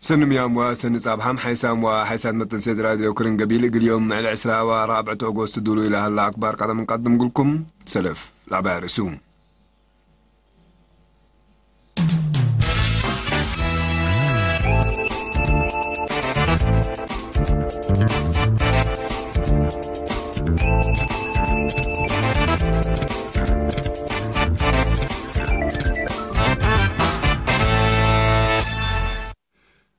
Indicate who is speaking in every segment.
Speaker 1: سنم يام وسن صابحام حيسام وحيسان متن سيد راديو كرن قبيل اليوم مع العسرة ورابعة أغسطس دولو إلى هلا أكبر قدم نقدم لكم سلف العبار رسوم.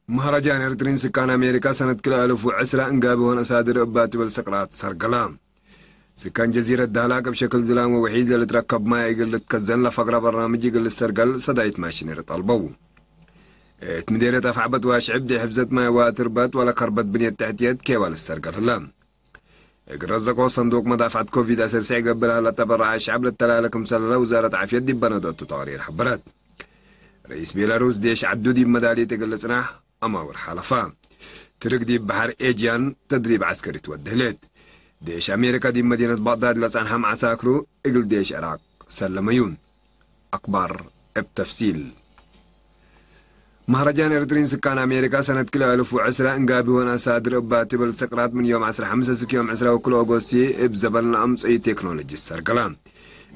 Speaker 1: مهرجان إرترين سكان أمريكا سنة كلا ألف وعسرة انقابهون أسادر أبات بالسقرات سرقلام سكان جزيرة دهلاك بشكل زلام ووحيزة اللي تركب ما يقل تكزن لفقرة برنامج يقل السرقل صدايت ماشينير طالبو تمديرة أفعبت واشعب دي حفظت ما واتربت ولا كربت بنية تحتيات كيوال السرقل هلام رزقوا صندوق مدافعة كوفيد أسرسي قبلها لتبرع الشعب للتلالكم سلالة وزارة عافية دي بندوت تطارير حبرات رئيس بيلاروس ديش عدو دي مدالية تقل سناح أماور حلفا ترك دي بحر إيجيان تدريب عسكري تودهلت ديش أمريكا دي مدينة بغداد لسانحام عساكرو إقل ديش عراق سلميون أكبر بتفصيل مهرجان إرترين سكان أمريكا سنة كلا ألف وعسرة انقابهون أسادر أباتي بالسقرات من يوم عسرة 5 يوم عسرة وكل أغسطس بزبلن أمس أي تكنولوجي السرقلان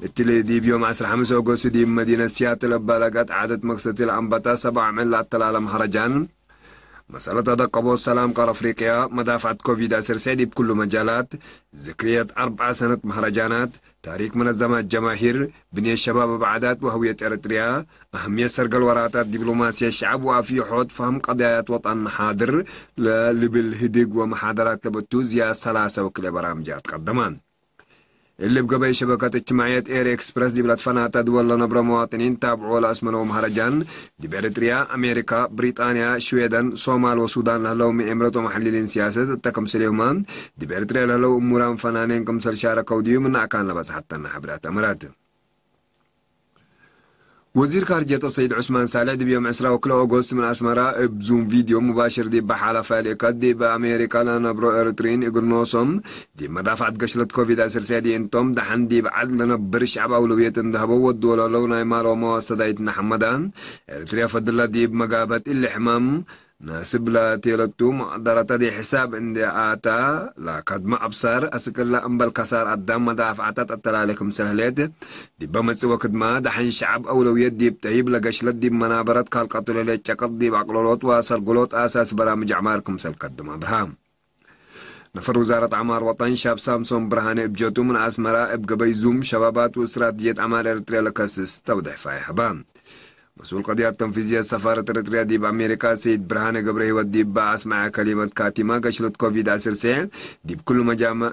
Speaker 1: التلي دي بيوم 5 أغسطس دي مدينة سياتل ببالغات عدد مقصد الأنبتا 7 من الطلالة مهرجان مسألة تدقبو السلام قار أفريقيا مدافعة كوفيد أسرسيدي بكل مجالات ذكرية 4 سنة مهرجانات تاريخ منظمات جماهير بنية الشباب بعادات وهوية إريتريا أهمية سرقل وراتات دبلوماسية الشعب وفي حوض فهم قضايات وطن حاضر لبالهدق ومحاضرات تبتوزيا 3 وكل برامجات قدمان اللي بقبي شبكات اجتماعيات اير اكسبرس دي بلاد فناتا دول نبرة مواطنين تابعوا لأسمنوا مهرجان دي بإريتريا أمريكا بريطانيا شويدن صومال وسودان لهلو من إمرات ومحللين سياسة التكم سليمان دي بإريتريا لهلو أموران فنانين كمسر شاركوا ديو من أكان لبس حتى نحبرات أمرات وزير خارجية السيد عثمان صالح دي بيوم 10 أغسطس من أسمرة بزوم فيديو مباشر دي بحالة فاليكات دي بأمريكا لنبرو إرترين إقرنوصم دي مدافعة قشلة كوفيد أسرسيدي انتم دحن دي بعد لنبر الشعب أولوية اندهبوا والدولة لو نايمار ومواصدايت نحمدان إرتريا فضل دي بمقابة الحمام ناسب لا تيلتو مقدرة دي حساب اندي آتا لا قد ما أبصر أسكر لا أمبال كسار قدام مدافعات التلالكم سهلات دي بمس وقت ما دحن شعب أولويات دي بتهيب لقشلت دي منابرات كالقطول اللي تشكط دي بعقلولوت واسر قلوت أساس برامج عماركم سالقدم أبرهام نفر وزارة عمار وطن شاب سامسون برهاني بجوتو من أسمراء بقبي زوم شبابات واستراتيجية عمار إريتريا لكاسس توضح فاي حبام مسؤول قضية تنفيذية سفارة إريتريا دي بأمريكا سيد برهاني قبره ودي بأسمع كلمة كاتمة قشلت كوفيد أسرسين دي بكل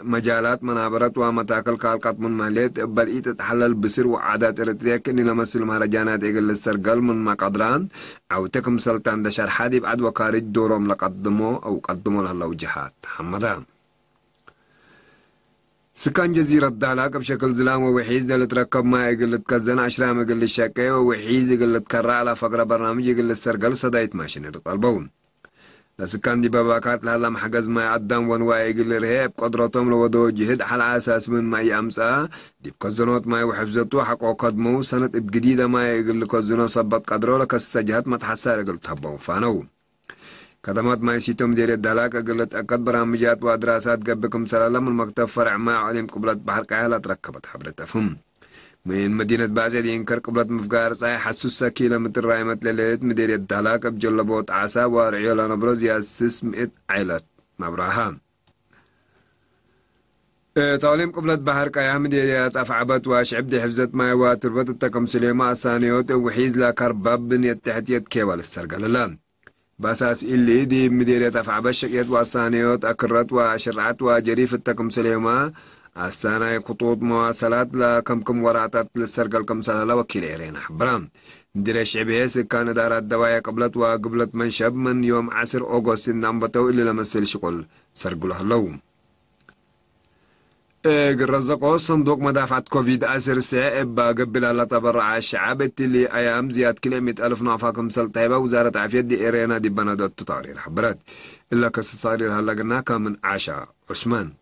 Speaker 1: مجالات منابرات ومتاكل كالقات من مهلات بل تتحلل بسر وعادات إريتريا كني لمسل مهرجانات إقل السرقل من مقدران أو تكم سلطان دشار حادي بعد وكارج دورهم لقدموا أو قدموا لها وجهات حمدان سكان جزيرة دهلاك بشكل زلام ووحيز اللي تركب ما يقل تكزن 10 يقل الشاكي ووحيز يقل تكرع على فقرة برنامج يقل السرقل صدايت ماشينير طالبون لسكان دي باباكات لهلا محجز ما يعدم ونواي يقل رهيب قدرتهم لودو جهد على أساس من ما يأمسا دي بكزنوت ما يوحفزتو حقو قدمو سنة بجديدة ما يقل كزنو صبت قدرو لك السجهات ما تحسار يقل تحبون فانو خدمات ما يسيتم دير الدهلاك قلت أكد برامجات ودراسات قبكم سلالة من مكتب فرع ما علم قبلة بحر كاهلة تركبت حبرة أفهم من مدينة بازي دي انكر قبلة مفقار صاي حسوسة كيلومتر رايمت لليت مدير الدهلاك بجلبوت عسا ورعيولا نبروز ياسس مئة عيلة مبراها تعليم قبلة بحر كايها مديريات أفعبت واشعب دي حفظت ما وتربط التكم سليمة الثانيوت وحيز لا كرباب بنية تحتية كيوال السرقل اللام باساس اللي دي مديرية أفعب الشقيات والثانيوت أكرت وشرعت وجريف التكم سليمة الثانية خطوط مواصلات لكم وراتات للسرقل كم سلالة وكيليرين حبرام مديرية الشعبية سكان إدارات دوايا قبلت وقبلت منشب من يوم 10 أغسطس نمبتو اللي لمسل شغل سرقله اللوم الرزقو صندوق مدافعة كوفيد أسرسي بقبل على تبرع الشعب اللي أيام زياد كلمة 1000 نافاكم سلطيبة وزارة عافية دي إيرينا دي بندوت تطاري الحبرات إلا كسصاري هلا قلناك من عشا عثمان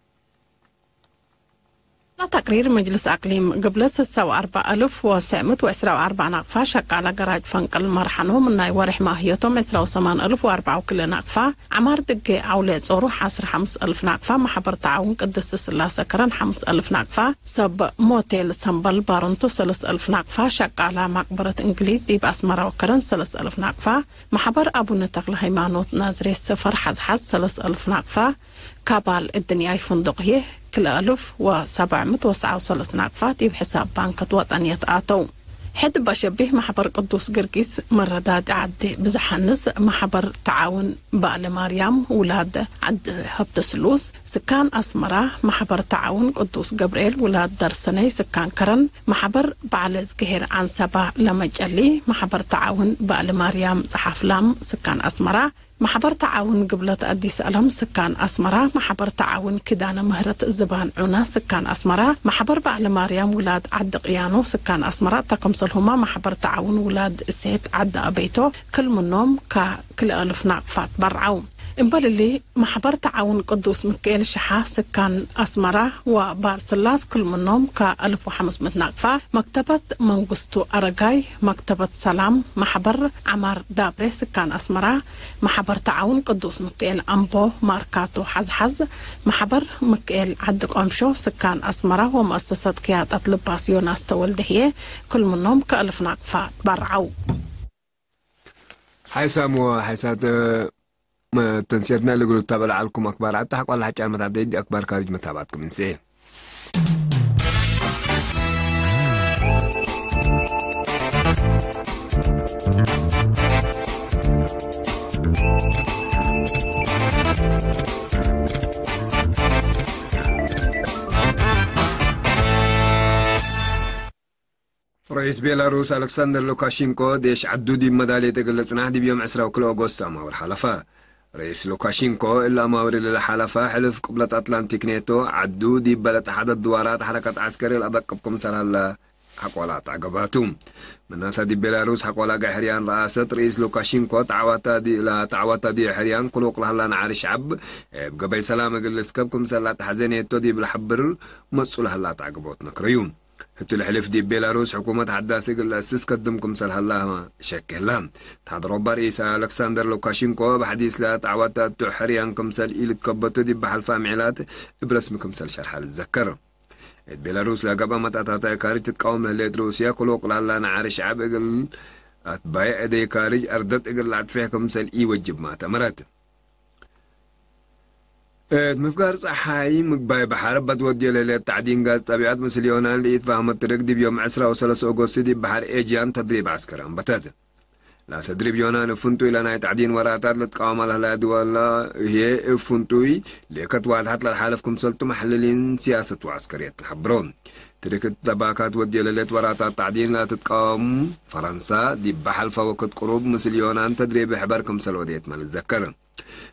Speaker 2: تقرير مجلس أقليم قبلس 4,724 نقفة شقالة قراج فنق المرحنهم من ورح ماهيتهم 28,004 وكل نقفة عمار دقي عولي صورو حصر 5,000 نقفة محبر تعاون قدس السلاسة كرن 5,000 نقفة سب موتيل سنبل بارنتو 3,000 نقفة شقالة مقبرة إنجليز دي بأسمرة وكرن 3,000 نقفة محبر أبو نتقل هيمانوت نازري السفر حزحز 3,000 نقفة كابال الدنيا فندقيه كل 1,739 نقفات بحساب بنك وطنية آتو حد بشبه محبر قدوس قرقيس مرداد عد بزحنس محبر تعاون بأل مريم ولاد عد هبت سلوس سكان أسمرة محبر تعاون قدوس جبريل ولاد درسني سكان كرن محبر بعلز قهر عن سبا لمجالي محبر تعاون بأل مريم صحف لام سكان أسمرة محبر تعاون قبلة أديس ألم سكان أسمرة محبر تعاون كدانا مهرة زبان عنا سكان أسمرة محبر بأل مريم ولاد عد قيانو سكان أسمرة تقمصلهما محبر تعاون ولاد سيد عد أبيتو كل منهم كل 1,000 نقفات برعون إنبال اللي محبر تعاون قدوس مكيل شحا سكان أسمرة وبارسلاس كل منهم ك1,500 نقفة مكتبة منغستو أرقاي مكتبة سلام محبر عمار دابري سكان أسمرة محبر تعاون قدوس مكيل أمبو ماركاتو حزحز محبر مكيل عدق أمشو سكان أسمرة ومؤسسة كيادة لباس يوناس تولدهية كل منهم ك1,000 نقفة برعو
Speaker 1: حيسامو حيسات ما تنسيتنا اللي قلت تابع لكم أكبر عاد تحق والله حكي عن متعدد أكبر خارج متابعتكم من سيه رئيس بيلاروس ألكسندر لوكاشينكو ديش عدودي مدالية تقلصنا دي بيوم 10 أغسطس أماور حلفة رئيس لوكاشينكو إلا ماوري للحلفة حلف قبلة أتلانتيك نيتو عدودي بلد أحد الدوارات حركة عسكري الأدق بكم سنة حقولات عقباتهم من ناس دي بيلاروس حقولا حريان رئاسة رئيس لوكاشينكو تعواتا دي حريان قلوق لهلا نعاري شعب بقبي سلام قلس كبكم سنة حزينيتو دي بالحبر مسؤول هلا تعقبوت نكريوم هتو الحلف دي بيلاروس حكومة حداسي قل أسس قدمكم سلها الله شكلها تحضروا برئيس ألكسندر لوكاشينكو بحديث لا تعواتا تحريان كمسل إيلت كبتو دي بحلفة معلات برسمكم سل شرح للذكر بيلاروس لقبا متأتاتا كارج تتقاوم لليت روسيا قلوق لهلا نعاري شعب اقل أتبايع دي كارج أردت اقل لعتفيكم سل إي وجب ما تمرات مفقار صحاي مقباي بحر بدودي ليلة تعدين غاز طبيعات مسليونان اللي يتفاهم الطريق دي بيوم 10 و3 أغسطس دي بحر إيجيان تدريب عسكري بتات لا تدريب يونان فنتوي لنا تعدين وراتات لتقاوم لها دولا هي فنتوي ليكت واضحت للحالفكم سلطة محللين سياسة وعسكرية الحبرون تركت تباكات ودي ليلة وراتات تعدين لا تتقاوم فرنسا دي بحلفة وقت قروب مسليونان تدريب حبركم سلوديت مال الذكر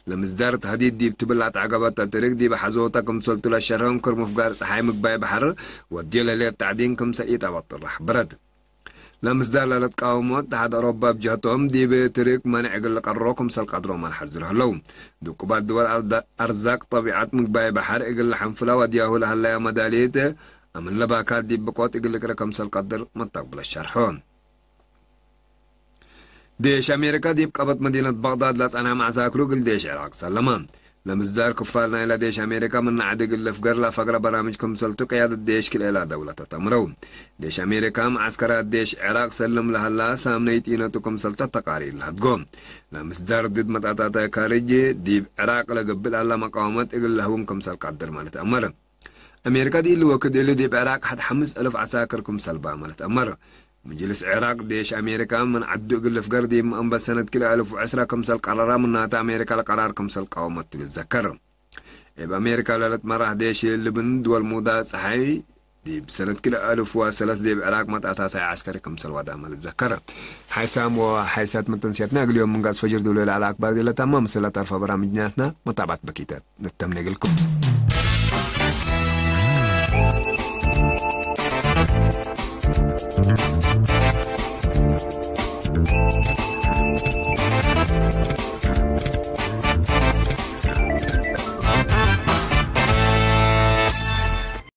Speaker 1: لمصدر تهديد دي بتبلعت عقبات الطريق دي بحزوتكم سلطة للشرهم كرم فقار صحاي مقباي بحر ودي ليلة تعدينكم سئيت عبط الرحبرد لمصدر للتقاومات تحت أوروبا بجهتهم دي بطريق منع قل قروكم سل قدروا ما الحزر هلو دوكوبات دول أرزاق طبيعات مقباي بحر اقل حنفلة ودياهو لهلا مداليته أمن لباكات دي بقوت اقل كركم سل قدر متقبل الشرحون ديش أمريكا دي بقبط مدينة بغداد لسأنا مع ساكرو قل ديش عراق سلمان لمصدر كفارنا إلى ديش أمريكا من عدق اللفقر لفقر برامجكم سلطو قيادة ديش كل إلى دولة تمرو ديش أمريكا معسكرات ديش عراق سلم لهلا سامنيت إينتكم سلطة تقارير لهتقوم لمصدر ضد متعطاتا كاريجي دي عراق لقبل على مقاومات إقل لهومكم سل قدر مالت أمر أمريكا دي اللي وكد اللي دي بعراق حد 5,000 عساكركم سلبا مالت أمر مجلس عراق ديش أمريكا من عدو قل في قردي من سنة كلا 1010 كمسل قرارا من ناتا أمريكا لقرار كمسل قوامت بالذكر إب أمريكا لالت مرح ديش اللبن دول مودا صحي دي بسنة كلا 1003 دي بعراق متأتاتا عسكري كمسل وادا مال الذكر حيسام وحيسات من تنسيتنا اليوم من قاس فجر دولي على أكبر دي لتمام مسلا طرف برامجناتنا متابعة بكيتات نتمنى لكم